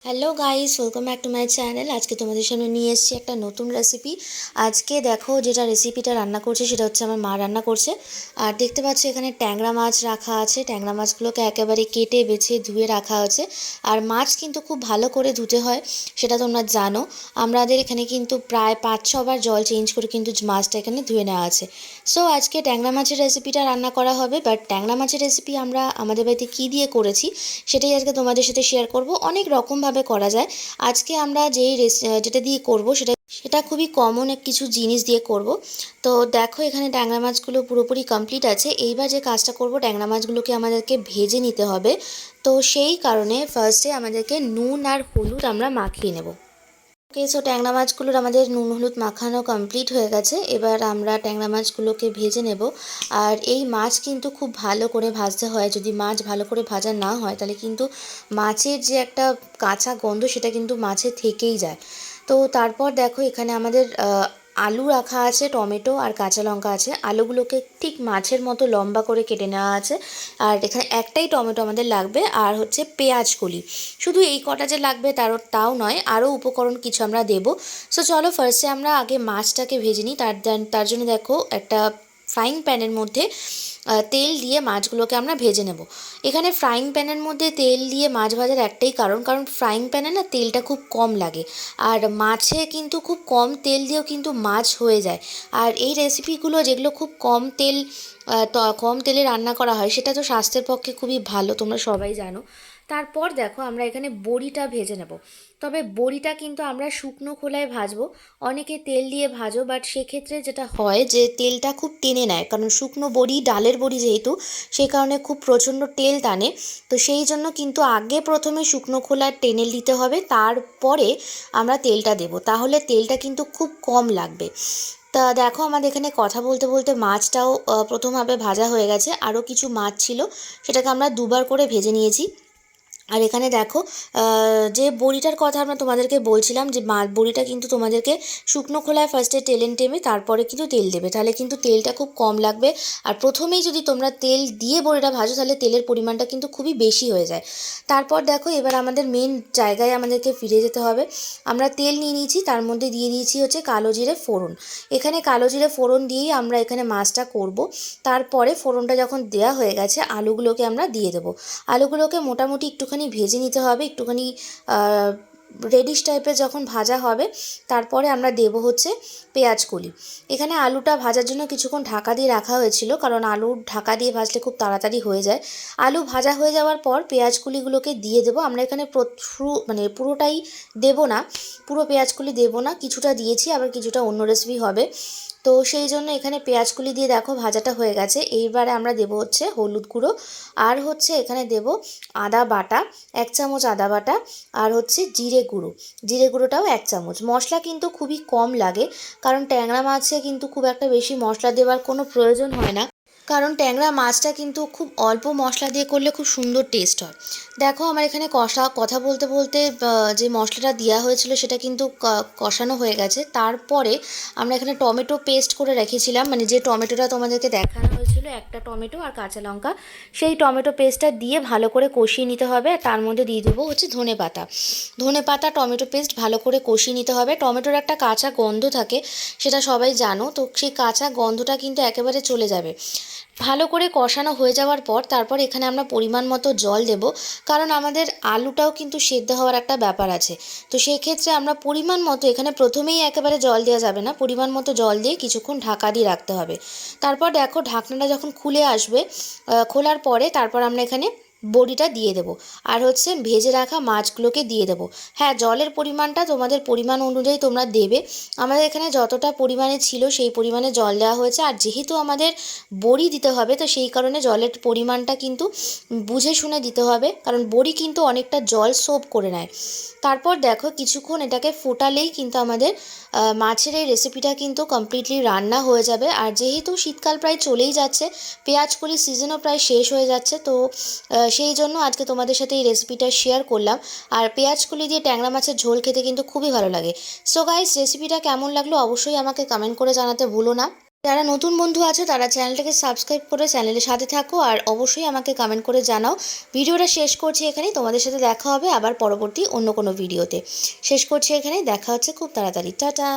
Hello guys, welcome back to my channel. আজকে তোমাদের সামনে নিয়ে এসেছি একটা নতুন রেসিপি। আজকে দেখো যেটা রেসিপিটা রান্না করছে সেটা হচ্ছে আমার মা রান্না করছে। আর দেখতে পাচ্ছ এখানে ট্যাংরা মাছ রাখা আছে। ট্যাংরা মাছগুলোকে একেবারে কেটে বেছে ধুয়ে রাখা আছে। আর মাছ কিন্তু খুব ভালো করে ধুতে হয়, সেটা তোমরা জানো। আমাদের এখানে কিন্তু প্রায় 5-6 বার জল চেঞ্জ করে কিন্তু মাছটা এখানে ধুয়ে নেওয়া আছে। সো আজকে ট্যাংরা মাছের রেসিপিটা রান্না করা হবে। বাট ট্যাংরা মাছের রেসিপি আমরা আমাদের বাড়িতে কী দিয়ে করেছি সেটাই আজকে তোমাদের সাথে শেয়ার করব। অনেক রকমভাবে করা যায়। আজকে আমরা যেটা দিয়ে করব সেটা সেটা খুবই কমন কিছু জিনিস দিয়ে করব। তো দেখো এখানে ট্যাংরা মাছগুলো পুরোপুরি কমপ্লিট আছে। এইবার যে কাজটা করব, ট্যাংরা মাছগুলোকে আমাদেরকে ভেজে নিতে হবে। তো সেই কারণে ফার্স্টে আমাদেরকে নুন আর হলুদ আমরা মাখিয়ে নেব। ওকে, সো ট্যাংরা মাছগুলোর আমাদের নুন হলুদ মাখানো কমপ্লিট হয়ে গেছে। এবার আমরা ট্যাংরা মাছগুলোকে ভেজে নেব। আর এই মাছ কিন্তু খুব ভালো করে ভাজতে হয়। যদি মাছ ভালো করে ভাজা না হয় তাহলে কিন্তু মাছের যে একটা কাঁচা গন্ধ সেটা কিন্তু মাছে থেকেই যায়। তো তারপর দেখো এখানে আমাদের আলু রাখা আছে, টমেটো আর কাঁচা লঙ্কা আছে। আলুগুলোকে ঠিক মাছের মতো লম্বা করে কেটে নেওয়া আছে। আর এখানে একটাই টমেটো আমাদের লাগবে, আর হচ্ছে পেঁয়াজ কলি। শুধু এই কটা যে লাগবে তাও নয়, আরও উপকরণ কিছু আমরা দেবো। সো চলো ফার্স্টে আমরা আগে মাছটাকে ভেজে নিই। তার জন্য দেখো একটা ফ্রাইং প্যানের মধ্যে তেল দিয়ে মাছগুলোকে আমরা ভেজে নেব। এখানে ফ্রাইং প্যানের মধ্যে তেল দিয়ে মাছ ভাজার একটাই কারণ ফ্রাইং প্যানে না তেলটা খুব কম লাগে। আর মাছে কিন্তু খুব কম তেল দিয়েও কিন্তু মাছ হয়ে যায়। আর এই রেসিপিগুলো যেগুলো খুব কম তেলে রান্না করা হয় সেটা তো স্বাস্থ্যের পক্ষে খুবই ভালো, তোমরা সবাই জানো। তারপর দেখো আমরা এখানে বড়িটা ভেজে নেব। তবে বড়িটা কিন্তু আমরা শুকনো খোলায় ভাজবো। অনেকে তেল দিয়ে ভাজো, বাট সেক্ষেত্রে যেটা হয় যে তেলটা খুব টেনে নেয়, কারণ শুকনো বড়ি ডালের বড়ি যেহেতু, সেই কারণে খুব প্রচণ্ড তেল টানে। তো সেই জন্য কিন্তু আগে প্রথমে শুকনো খোলা টেনে নিতে হবে, তারপরে আমরা তেলটা দেব, তাহলে তেলটা কিন্তু খুব কম লাগবে। তা দেখো আমাদের এখানে কথা বলতে বলতে মাছটাও প্রথমভাবে ভাজা হয়ে গেছে। আরও কিছু মাছ ছিল, সেটাকে আমরা দুবার করে ভেজে নিয়েছি। আর এখানে দেখো যে বড়িটার কথা আমরা তোমাদেরকে বলছিলাম, যে বড়িটা কিন্তু তোমাদেরকে শুকনো খোলায় ফার্স্টে টেনে তারপরে কিন্তু তেল দেবে, তাহলে কিন্তু তেলটা খুব কম লাগবে। আর প্রথমেই যদি তোমরা তেল দিয়ে বড়িটা ভাজো তাহলে তেলের পরিমাণটা কিন্তু খুবই বেশি হয়ে যায়। তারপর দেখো এবার আমাদের মেন জায়গায় আমাদেরকে ফিরে যেতে হবে। আমরা তেল নিয়ে নিয়েছি, তার মধ্যে দিয়ে দিয়েছি হচ্ছে কালো জিরে ফোড়ন। এখানে কালো জিরে ফোড়ন দিয়েই আমরা এখানে মাছটা করব। তারপরে ফোড়নটা যখন দেওয়া হয়ে গেছে আলুগুলোকে আমরা দিয়ে দেবো। আলুগুলোকে মোটামুটি একটুখানি ভেজে নিতে হবে, একটুখানি রেডিশ টাইপের যখন ভাজা হবে তারপরে আমরা দেব হচ্ছে পেঁয়াজ কলি। এখানে আলুটা ভাজার জন্য কিছুক্ষণ ঢাকা দিয়ে রাখা হয়েছিল, কারণ আলু ঢাকা দিয়ে ভাজলে খুব তাড়াতাড়ি হয়ে যায়। আলু ভাজা হয়ে যাওয়ার পর পেঁয়াজ কলিগুলোকে দিয়ে দেবো। আমরা এখানে পুরোটাই দেবো না, পুরো পেঁয়াজ কলি দেবো না, কিছুটা দিয়েছি, আবার কিছুটা অন্য রেসিপি হবে। তো সেই জন্য এখানে পেঁয়াজকুলি দিয়ে দেখো ভাজাটা হয়ে গেছে। এইবারে আমরা দেবো হচ্ছে হলুদ গুঁড়ো, আর হচ্ছে এখানে দেব আদা বাটা 1 চামচ, আদা বাটা, আর হচ্ছে জিরে গুঁড়োটাও 1 চামচ। মশলা কিন্তু খুবই কম লাগে, কারণ ট্যাংরা মাছে কিন্তু খুব একটা বেশি মশলা দেওয়ার কোনো প্রয়োজন হয় না, কারণ ট্যাংরা মাছটা কিন্তু খুব অল্প মশলা দিয়ে করলে খুব সুন্দর টেস্ট হয়। দেখো আমার এখানে কথা বলতে বলতে যে মশলাটা দেওয়া হয়েছিল সেটা কিন্তু কষানো হয়ে গেছে। তারপরে আমরা এখানে টমেটো পেস্ট করে রেখেছিলাম, মানে যে টমেটোটা তোমাদেরকে দেখানো হয়েছিল, একটা টমেটো আর কাঁচা লঙ্কা, সেই টমেটো পেস্টটা দিয়ে ভালো করে কষিয়ে নিতে হবে। আর তার মধ্যে দিয়ে দেবো হচ্ছে ধনে পাতা টমেটো পেস্ট ভালো করে কষিয়ে নিতে হবে। টমেটোর একটা কাঁচা গন্ধ থাকে, সেটা সবাই জানো। তো সেই কাঁচা গন্ধটা কিন্তু একেবারে চলে যাবে। ভালো করে কষানো হয়ে যাওয়ার পর তারপর এখানে আমরা পরিমাণ মতো জল দেব, কারণ আমাদের আলুটাও কিন্তু সেদ্ধ হওয়ার একটা ব্যাপার আছে। তো সেই ক্ষেত্রে আমরা পরিমাণ মতো, এখানে প্রথমেই একেবারে জল দেওয়া যাবে না, পরিমাণ মতো জল দিয়ে কিছুক্ষণ ঢাকা দিয়ে রাখতে হবে। তারপর দেখো ঢাকনাটা যখন খুলে আসবে, খোলার পরে তারপর আমরা এখানে বড়িটা দিয়ে দেবো, আর হচ্ছে ভেজে রাখা মাছগুলোকে দিয়ে দেবো। হ্যাঁ, জলের পরিমাণটা তোমাদের পরিমাণ অনুযায়ী তোমরা দেবে। আমাদের এখানে যতটা পরিমাণে ছিল সেই পরিমাণে জল দেওয়া হয়েছে। আর যেহেতু আমাদের বড়ি দিতে হবে, তো সেই কারণে জলের পরিমাণটা কিন্তু বুঝে শুনে দিতে হবে, কারণ বড়ি কিন্তু অনেকটা জল সোপ করে নেয়। তারপর দেখো কিছুক্ষণ এটাকে ফোটালেই কিন্তু আমাদের মাছের এই রেসিপিটা কিন্তু কমপ্লিটলি রান্না হয়ে যাবে। আর যেহেতু শীতকাল প্রায় চলেই যাচ্ছে, পেঁয়াজ কলির সিজনও প্রায় শেষ হয়ে যাচ্ছে, তো সেই জন্য আজকে তোমাদের সাথে এই রেসিপিটা শেয়ার করলাম। আর পেঁয়াজ কলি দিয়ে ট্যাংরা মাছের ঝোল খেতে কিন্তু খুবই ভালো লাগে। সো গাইস, রেসিপিটা কেমন লাগলো অবশ্যই আমাকে কমেন্ট করে জানাতে ভুলো না। যারা নতুন বন্ধু আছো তারা চ্যানেলটাকে সাবস্ক্রাইব করে চ্যানেলের সাথে থাকো, আর অবশ্যই আমাকে কমেন্ট করে জানাও। ভিডিওটা শেষ করছি এখানেই, তোমাদের সাথে দেখা হবে আবার পরবর্তী অন্য কোনো ভিডিওতে। শেষ করছি এখানেই, দেখা হচ্ছে খুব তাড়াতাড়ি, টাটা।